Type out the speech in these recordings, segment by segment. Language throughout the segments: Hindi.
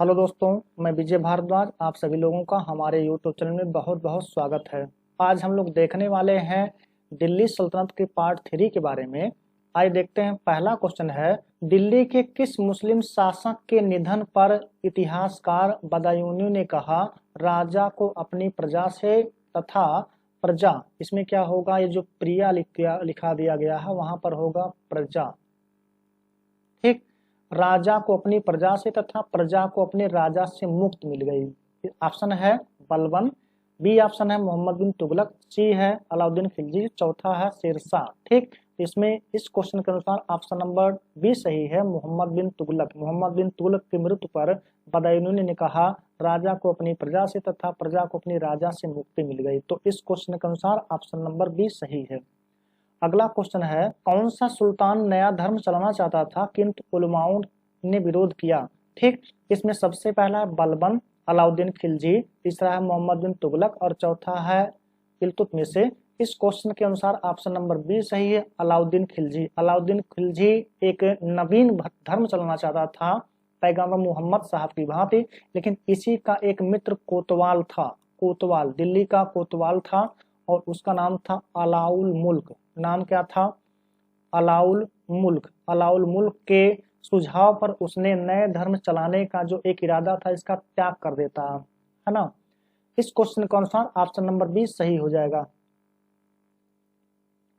हेलो दोस्तों, मैं विजय भारद्वाज। आप सभी लोगों का हमारे यूट्यूब चैनल में बहुत बहुत स्वागत है। आज हम लोग देखने वाले हैं दिल्ली सल्तनत के पार्ट 3 के बारे में। आइए देखते हैं। पहला क्वेश्चन है, दिल्ली के किस मुस्लिम शासक के निधन पर इतिहासकार बदायूनी ने कहा, राजा को अपनी प्रजा से तथा प्रजा, इसमें क्या होगा, ये जो प्रिया लिखा दिया गया है वहां पर होगा प्रजा। ठीक, राजा को अपनी प्रजा से तथा प्रजा को अपने राजा से मुक्त मिल गई। ऑप्शन है बलबन, बी ऑप्शन है मोहम्मद बिन तुगलक, सी है अलाउद्दीन खिलजी, चौथा है शेरशाह। ठीक, इसमें इस क्वेश्चन के अनुसार ऑप्शन नंबर बी सही है, मोहम्मद बिन तुगलक। मोहम्मद बिन तुगलक की मृत्यु पर बदायूनी ने कहा, राजा को अपनी प्रजा से तथा प्रजा को अपनी राजा से मुक्ति मिल गई। तो इस क्वेश्चन के अनुसार ऑप्शन नंबर बी सही है। अगला क्वेश्चन है, कौन सा सुल्तान नया धर्म चलाना चाहता था किंतु उलमाओं ने विरोध किया। ठीक, इसमें सबसे पहला है बलबन अलाउद्दीन खिलजी, तीसरा है मोहम्मद बिन तुगलक और चौथा है इल्तुतमिश। इस क्वेश्चन के अनुसार ऑप्शन नंबर बी सही है, अलाउद्दीन खिलजी। अलाउद्दीन खिलजी एक नवीन धर्म चलाना चाहता था पैगंबर मोहम्मद साहब की भांति, लेकिन इसी का एक मित्र कोतवाल था। कोतवाल दिल्ली का कोतवाल था और उसका नाम था अलाउल मुल्क। नाम क्या था? अलाउल मुल्क। अलाउल मुल्क के सुझाव पर उसने नए धर्म चलाने का जो एक इरादा था इसका त्याग कर देता है ना। इस क्वेश्चन के अनुसार ऑप्शन नंबर बी सही हो जाएगा।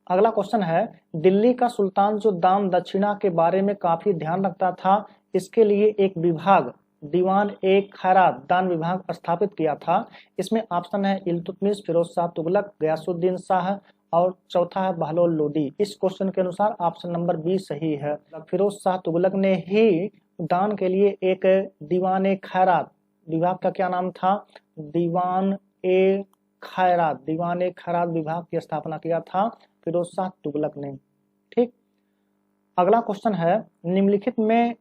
अगला क्वेश्चन है, दिल्ली का सुल्तान जो दान दक्षिणा के बारे में काफी ध्यान रखता था, इसके लिए एक विभाग दीवान ए खैरात दान विभाग स्थापित किया था। इसमें ऑप्शन है इल्तुतमिश, फिरोज शाह तुगलक, गयासुद्दीन शाह और चौथा है बहलोल लोदी। इस क्वेश्चन के अनुसार ऑप्शन नंबर बी सही है। फिरोज शाह तुगलक ने ही दान के लिए एक दीवान ए खैरात, विभाग का क्या नाम था? दीवान ए खैरात, दीवान ए खैरात विभाग की स्थापना किया था फिरोज शाह तुगलक ने। ठीक, अगला क्वेश्चन है, निम्नलिखित में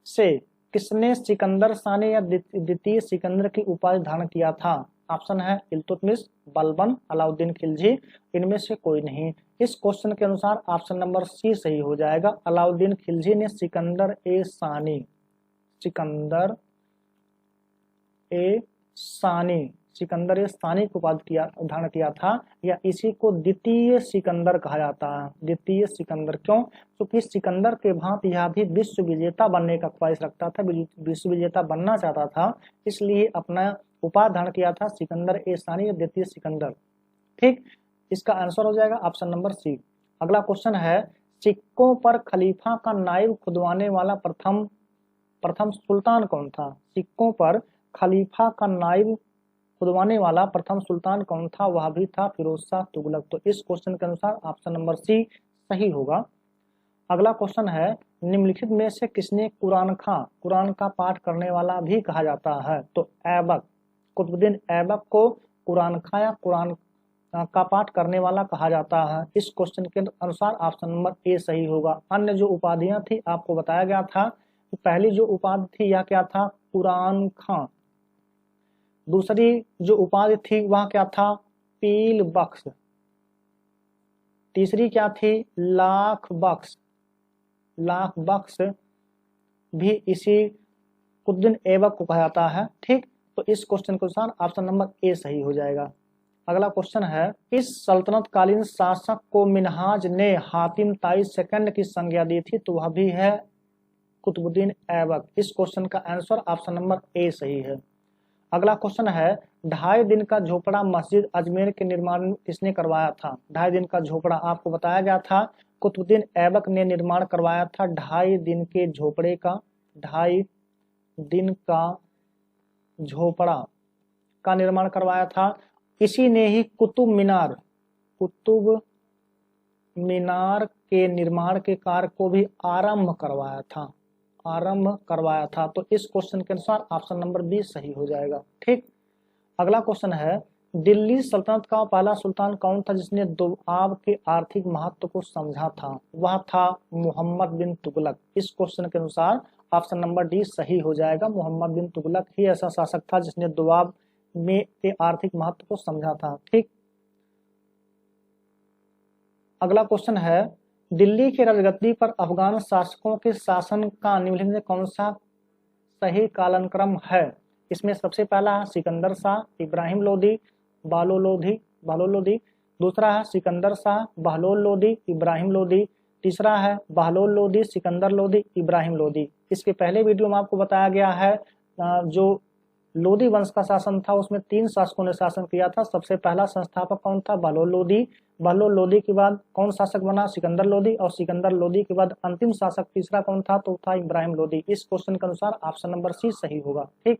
से किसने सिकंदर सानी या द्वितीय सिकंदर की उपाधि धारण किया था? ऑप्शन है इल्तुतमिश, बलबन, अलाउद्दीन खिलजी, इनमें से कोई नहीं। इस क्वेश्चन के अनुसार ऑप्शन नंबर सी सही हो जाएगा। अलाउद्दीन खिलजी ने सिकंदर ए सानी, सिकंदर ए सानी, सिकंदर ए सानी को उपाधि धारण किया था, या इसी को द्वितीय सिकंदर कहा जाता है। द्वितीय सिकंदर क्यों? क्योंकि सिकंदर के भांति यह भी विश्व विजेता बनने का ख्वाहिश रखता था, विश्व विजेता बनना चाहता था, इसलिए अपना उपाधि धारण किया था सिकंदर ए सानी या द्वितीय सिकंदर। ठीक, इसका आंसर हो जाएगा ऑप्शन नंबर सी। अगला क्वेश्चन है, सिक्कों पर खलीफा का नाइब खुदवाने वाला प्रथम सुल्तान कौन था? सिक्कों पर खलीफा का नाइब खुदवाने वाला प्रथम सुल्तान कौन था? वह भी था फिरोज शाह तुगलक। तो इस क्वेश्चन के अनुसार ऑप्शन नंबर सी सही होगा। अगला क्वेश्चन है, निम्नलिखित में से किसने कुरान का पाठ करने वाला भी कहा जाता है? तो ऐबक, कुतुबुद्दीन ऐबक को कुरान खां या कुरान का पाठ करने वाला कहा जाता है। इस क्वेश्चन के अनुसार ऑप्शन नंबर ए सही होगा। अन्य जो उपाधियां थी आपको बताया गया था कि पहली जो उपाधि थी यह क्या था? कुरान खां। दूसरी जो उपाधि थी वह क्या था? पील बख्श। तीसरी क्या थी? लाख बख्श। लाख बख्श भी इसी कुतुबुद्दीन ऐबक को कहा जाता है। ठीक, तो इस क्वेश्चन के अनुसार ऑप्शन नंबर ए सही हो जाएगा। अगला क्वेश्चन है, इस सल्तनत कालीन शासक को मिन्हाज ने हातिम ताई सेकंड की संज्ञा दी थी, तो वह भी है कुतुबुद्दीन ऐबक। इस क्वेश्चन का आंसर ऑप्शन नंबर ए सही है। अगला क्वेश्चन है, 2.5 दिन का झोपड़ा मस्जिद अजमेर के निर्माण किसने करवाया था? 2.5 दिन का झोपड़ा आपको बताया गया था कुतुबुद्दीन ऐबक ने निर्माण करवाया था। 2.5 दिन के झोपड़े का, 2.5 दिन का झोपड़ा का निर्माण करवाया था। इसी ने ही कुतुब मीनार के निर्माण के कार्य को भी आरंभ करवाया था। तो इस क्वेश्चन के अनुसार ऑप्शन नंबर बी सही हो जाएगा। ठीक, अगला क्वेश्चन है, दिल्ली सल्तनत का पहला सुल्तान कौन था जिसने दोआब के आर्थिक महत्व को समझा था? वह था मोहम्मद बिन तुगलक। इस क्वेश्चन के अनुसार ऑप्शन नंबर डी सही हो जाएगा। मोहम्मद बिन तुगलक ही ऐसा शासक था जिसने दोआब में के आर्थिक महत्व को समझा था। ठीक, अगला क्वेश्चन है, दिल्ली के राजगद्दी पर अफगान शासकों के शासन का निम्नलिखित में कौन सा सही कालानुक्रम है? इसमें सबसे पहला है सिकंदर शाह, इब्राहिम लोदी, बहलोल लोदी। दूसरा है सिकंदर शाह, बहलोल लोदी, इब्राहिम लोदी। तीसरा है बहलोल लोदी, सिकंदर लोदी, इब्राहिम लोदी। इसके पहले वीडियो में आपको बताया गया है जो लोदी वंश का शासन था उसमें 3 शासकों ने शासन किया था। सबसे पहला संस्थापक कौन था? बहलोल लोदी। बहलोल लोदी के बाद कौन शासक बना? सिकंदर लोदी। और सिकंदर लोदी के बाद अंतिम शासक तीसरा कौन था? तो था इब्राहिम लोदी। इस क्वेश्चन के अनुसार ऑप्शन नंबर सी सही होगा। ठीक,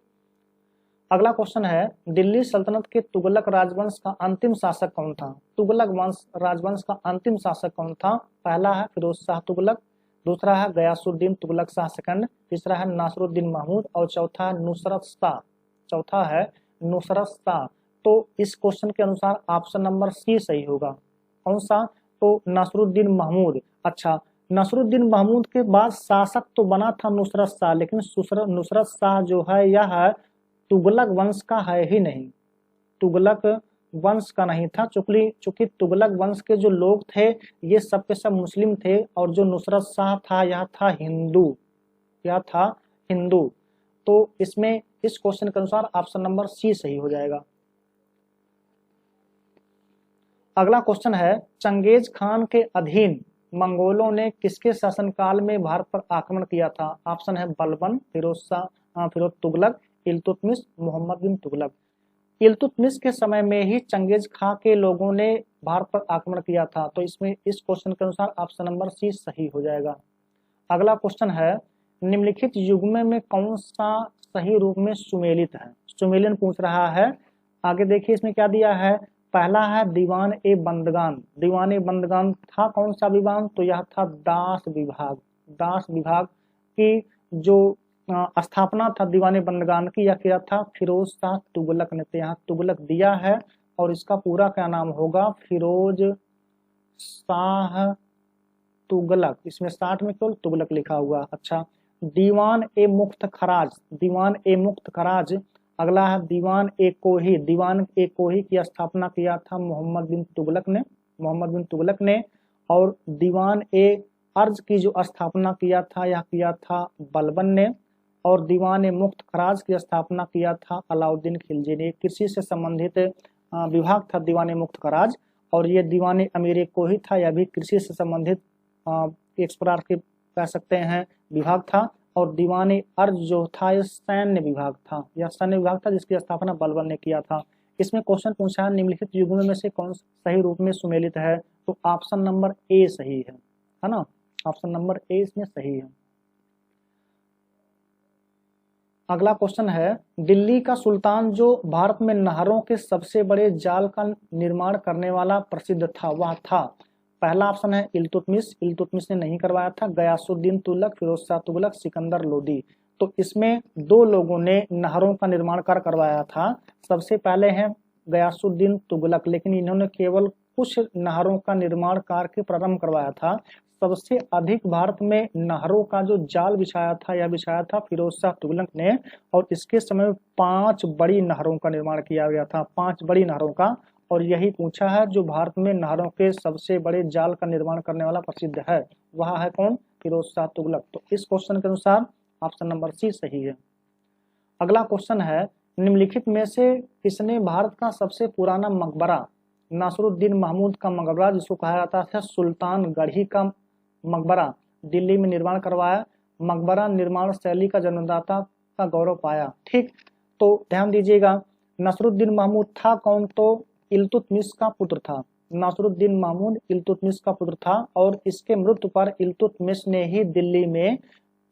अगला क्वेश्चन है दिल्ली सल्तनत के तुगलक राजवंश का अंतिम शासक कौन था? तुगलक वंश राजवंश का अंतिम शासक कौन था? पहला है फिरोज शाह तुगलक, दूसरा है गयासुद्दीन तुगलक शाह सेकंड, तीसरा है नासरुद्दीन महमूद और चौथा है नुसरत शाह। तो इस क्वेश्चन के अनुसार ऑप्शन नंबर सी सही होगा। कौन सा? तो नासरुद्दीन महमूद। अच्छा, नासरुद्दीन महमूद के बाद शासक तो बना था नुसरत शाह, लेकिन नुसरत शाह जो है यह तुगलक वंश का है ही नहीं, तुगलक वंश का नहीं था। चूंकि तुगलक वंश के जो लोग थे ये सब के सब मुस्लिम थे और जो नुसरत शाह था यह था हिंदू। तो इसमें इस क्वेश्चन के अनुसार ऑप्शन नंबर सी सही हो जाएगा। अगला क्वेश्चन है चंगेज खान के अधीन मंगोलों ने किसके शासनकाल में भारत पर आक्रमण किया था? ऑप्शन है बलबन, फिरोज तुगलक, इल्तुतमिश, मोहम्मद बिन तुगलक। इल्तुतमिश के समय में ही चंगेज खां के लोगों ने भारत पर आक्रमण किया था। तो इसमें इस क्वेश्चन के अनुसार ऑप्शन नंबर सी सही हो जाएगा। अगला क्वेश्चन है निम्नलिखित युग्म में कौन सा सही रूप में सुमेलित है? सुमेलन पूछ रहा है। आगे देखिए इसमें क्या दिया है। पहला है दीवान ए बंदगान। दीवान ए बंदगान था कौन सा विभाग? तो यह था दास विभाग। दास विभाग की जो स्थापना था दीवाने बंदगान की यह किया था फिरोज शाह तुगलक ने। तो यहाँ तुगलक दिया है और इसका पूरा क्या नाम होगा? फिरोज शाह तुगलक। इसमें 60 में केवल तुगलक लिखा हुआ। अच्छा, दीवान ए मुफ्त खराज। अगला है दीवान ए कोही। दीवान ए कोही की स्थापना किया था मोहम्मद बिन तुगलक ने। और दीवान ए अर्ज की जो स्थापना किया था यह किया था बलबन ने। और दीवान ए मुफ्त खराज की स्थापना किया था अलाउद्दीन खिलजी ने। कृषि से संबंधित विभाग था दीवान ए मुफ्त खराज। और ये दीवान ए अमीर कोही था, यह भी कृषि से संबंधित एक प्रकार के कह सकते हैं विभाग था। और दीवान ए अर्ज जो था यह सैन्य विभाग था जिसकी स्थापना बलबन ने किया था। इसमें क्वेश्चन पूछा है निम्नलिखित युग्म में से कौन सही रूप में सुमेलित है? तो ऑप्शन नंबर ए सही है ना? ऑप्शन नंबर ए इसमें सही है। अगला क्वेश्चन है दिल्ली का सुल्तान जो भारत में नहरों के सबसे बड़े जाल का निर्माण करने वाला प्रसिद्ध था वह था? पहला ऑप्शन है इल्तुतमिश ने नहीं करवाया था। गयासुद्दीन तुगलक, फिरोज शाह तुगलक, सिकंदर लोदी। तो इसमें 2 लोगों ने नहरों का निर्माण करवाया था। सबसे पहले हैं गयासुद्दीन तुगलक, लेकिन इन्होंने केवल कुछ नहरों का निर्माण कार्य प्रारंभ करवाया था। सबसे अधिक भारत में नहरों का जो जाल बिछाया था फिरोज शाह तुगलक ने। और इसके समय में 5 बड़ी नहरों का निर्माण किया गया था, 5 बड़ी नहरों का। और यही पूछा है जो भारत में नहरों के सबसे बड़े जाल का निर्माण करने वाला प्रसिद्ध है वह है कौन? फिरोज शाह तुगलक। तो इस क्वेश्चन के अनुसार ऑप्शन नंबर सी सही है। अगला क्वेश्चन है निम्नलिखित में से किसने भारत का सबसे पुराना मकबरा नासरुद्दीन महमूद का मकबरा जिसको कहा जाता है सुल्तान गढ़ी का मकबरा दिल्ली में निर्माण करवाया? मकबरा निर्माण शैली का जन्मदाता का गौरव पाया। ठीक, तो ध्यान दीजिएगा नसरुद्दीन महमूद था कौन? तो इल्तुतमिश का पुत्र था। नासरुद्दीन महमूद इल्तुतमिश का पुत्र था और इसके मृत्यु पर इल्तुतमिश ने ही दिल्ली में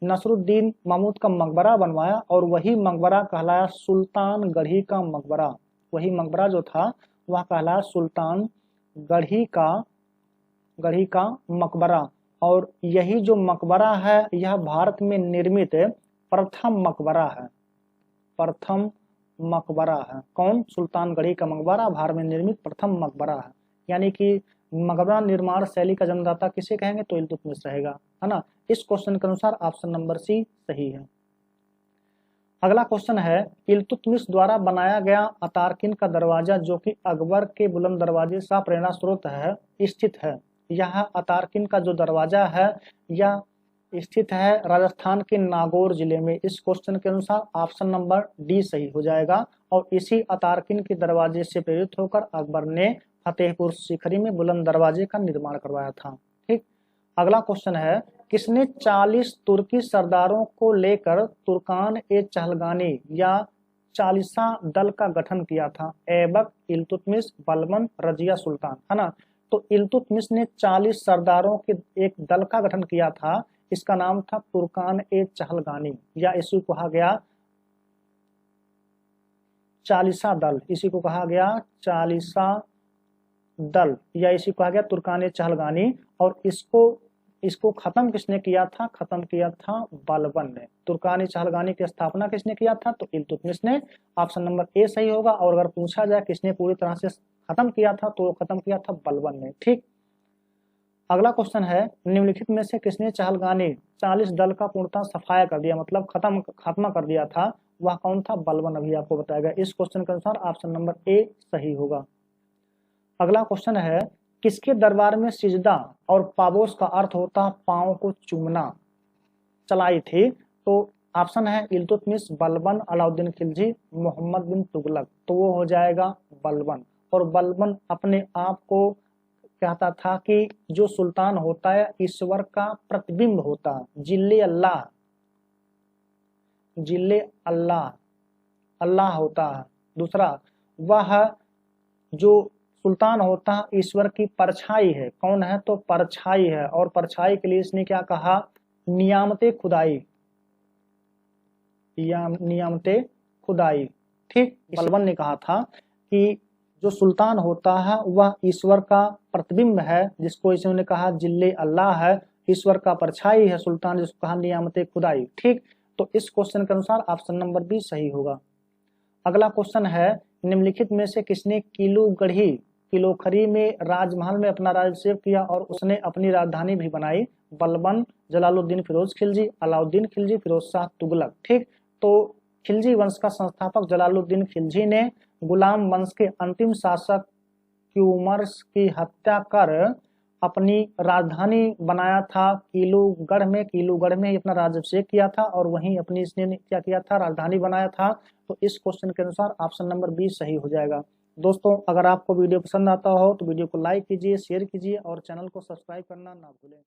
नसरुद्दीन महमूद का मकबरा बनवाया और वही मकबरा कहलाया सुल्तान गढ़ी का मकबरा। वही मकबरा जो था वह कहलाया सुल्तान गढ़ी का मकबरा। और यही जो मकबरा है यह भारत में निर्मित प्रथम मकबरा है। कौन? सुल्तान गढ़ी का मकबरा भारत में निर्मित प्रथम मकबरा है। यानी कि मकबरा निर्माण शैली का जन्मदाता किसे कहेंगे? तो इल्तुतमिश रहेगा, है ना? इस क्वेश्चन के अनुसार ऑप्शन नंबर सी सही है। अगला क्वेश्चन है इल्तुतमिश द्वारा बनाया गया अतारकिन का दरवाजा जो कि अकबर के बुलंद दरवाजे का प्रेरणा स्रोत है स्थित है। यह अतारकिन का जो दरवाजा है यह स्थित है राजस्थान के नागौर जिले में। इस क्वेश्चन के अनुसार ऑप्शन नंबर डी सही हो जाएगा। और इसी अतारकिन के दरवाजे से प्रेरित होकर अकबर ने फतेहपुर सीकरी में बुलंद दरवाजे का निर्माण करवाया था। ठीक, अगला क्वेश्चन है, किसने 40 तुर्की सरदारों को लेकर तुर्कान ए चहलगानी या चालीसा दल का गठन किया था? ऐबक, इल्तुतमिश, बलबन, रजिया सुल्तान, है ना। तो इल्तुतमिश ने 40 सरदारों के एक दल का गठन किया था। इसका नाम था तुर्कान ए चहलगानी, या इसी को कहा गया चालीसा दल। इसी को कहा गया चालीसा दल, या इसी को कहा गया तुर्कान ए चहलगानी। और इसको खत्म किसने किया था? खत्म किया था बलबन ने। तुर्कान ए चहलगानी की स्थापना किसने किया था? तो इल्तुतमिश ने। ऑप्शन नंबर ए सही होगा। और अगर पूछा जाए किसने पूरी तरह से खत्म किया था, तो खत्म किया था बलबन ने। ठीक, अगला क्वेश्चन है, निम्नलिखित में से किसने चहलगानी 40 दल का पूर्णतः सफाया कर दिया, मतलब खत्म कर दिया था? वह कौन था? बलबन। अभी आपको बताएगा। इस क्वेश्चन के अनुसार ऑप्शन नंबर ए सही होगा। अगला क्वेश्चन है, किसके दरबार में सिजदा और पाबोस का अर्थ होता है पांव को चूमना चलाई थी? तो ऑप्शन है इल्तुतमिश, बलबन, अलाउद्दीन खिलजी, मोहम्मद बिन तुगलक। तो वो हो जाएगा बलबन। और बलबन अपने आप को कहता था कि जो सुल्तान होता है ईश्वर का प्रतिबिंब होता है, जिल्ले अल्लाह, जिल्ले अल्लाह, अल्लाह होता है। दूसरा, वह जो सुल्तान होता है ईश्वर की परछाई है। कौन है? तो परछाई है। और परछाई के लिए इसने क्या कहा? नियामते खुदाई, या नियामते खुदाई। ठीक, बलबन ने कहा था कि जो सुल्तान होता है वह ईश्वर का प्रतिबिंब है, जिसको इन्होंने कहा जिल्ले अल्लाह है, ईश्वर का परछाई है सुल्तान, जिसको कहा नियामते खुदाई। ठीक, तो इस क्वेश्चन के अनुसार ऑप्शन नंबर बी सही होगा। अगला क्वेश्चन है, निम्नलिखित में से किसने किलूगढ़ी किलोखरी में राजमहल में अपना राज्याभिषेक किया और उसने अपनी राजधानी भी बनाई? बलबन, जलालुद्दीन फिरोज खिलजी, अलाउद्दीन खिलजी, फिरोज शाह तुगलक। ठीक, तो खिलजी वंश का संस्थापक जलालुद्दीन खिलजी ने गुलाम वंश के अंतिम शासक क्यूमर्स की हत्या कर अपनी राजधानी बनाया था किलूगढ़ में। किलूगढ़ में ही अपना राज्याभिषेक किया था और वहीं अपनी इसने क्या किया था? राजधानी बनाया था। तो इस क्वेश्चन के अनुसार ऑप्शन नंबर बी सही हो जाएगा। दोस्तों, अगर आपको वीडियो पसंद आता हो तो वीडियो को लाइक कीजिए, शेयर कीजिए और चैनल को सब्सक्राइब करना ना भूलें।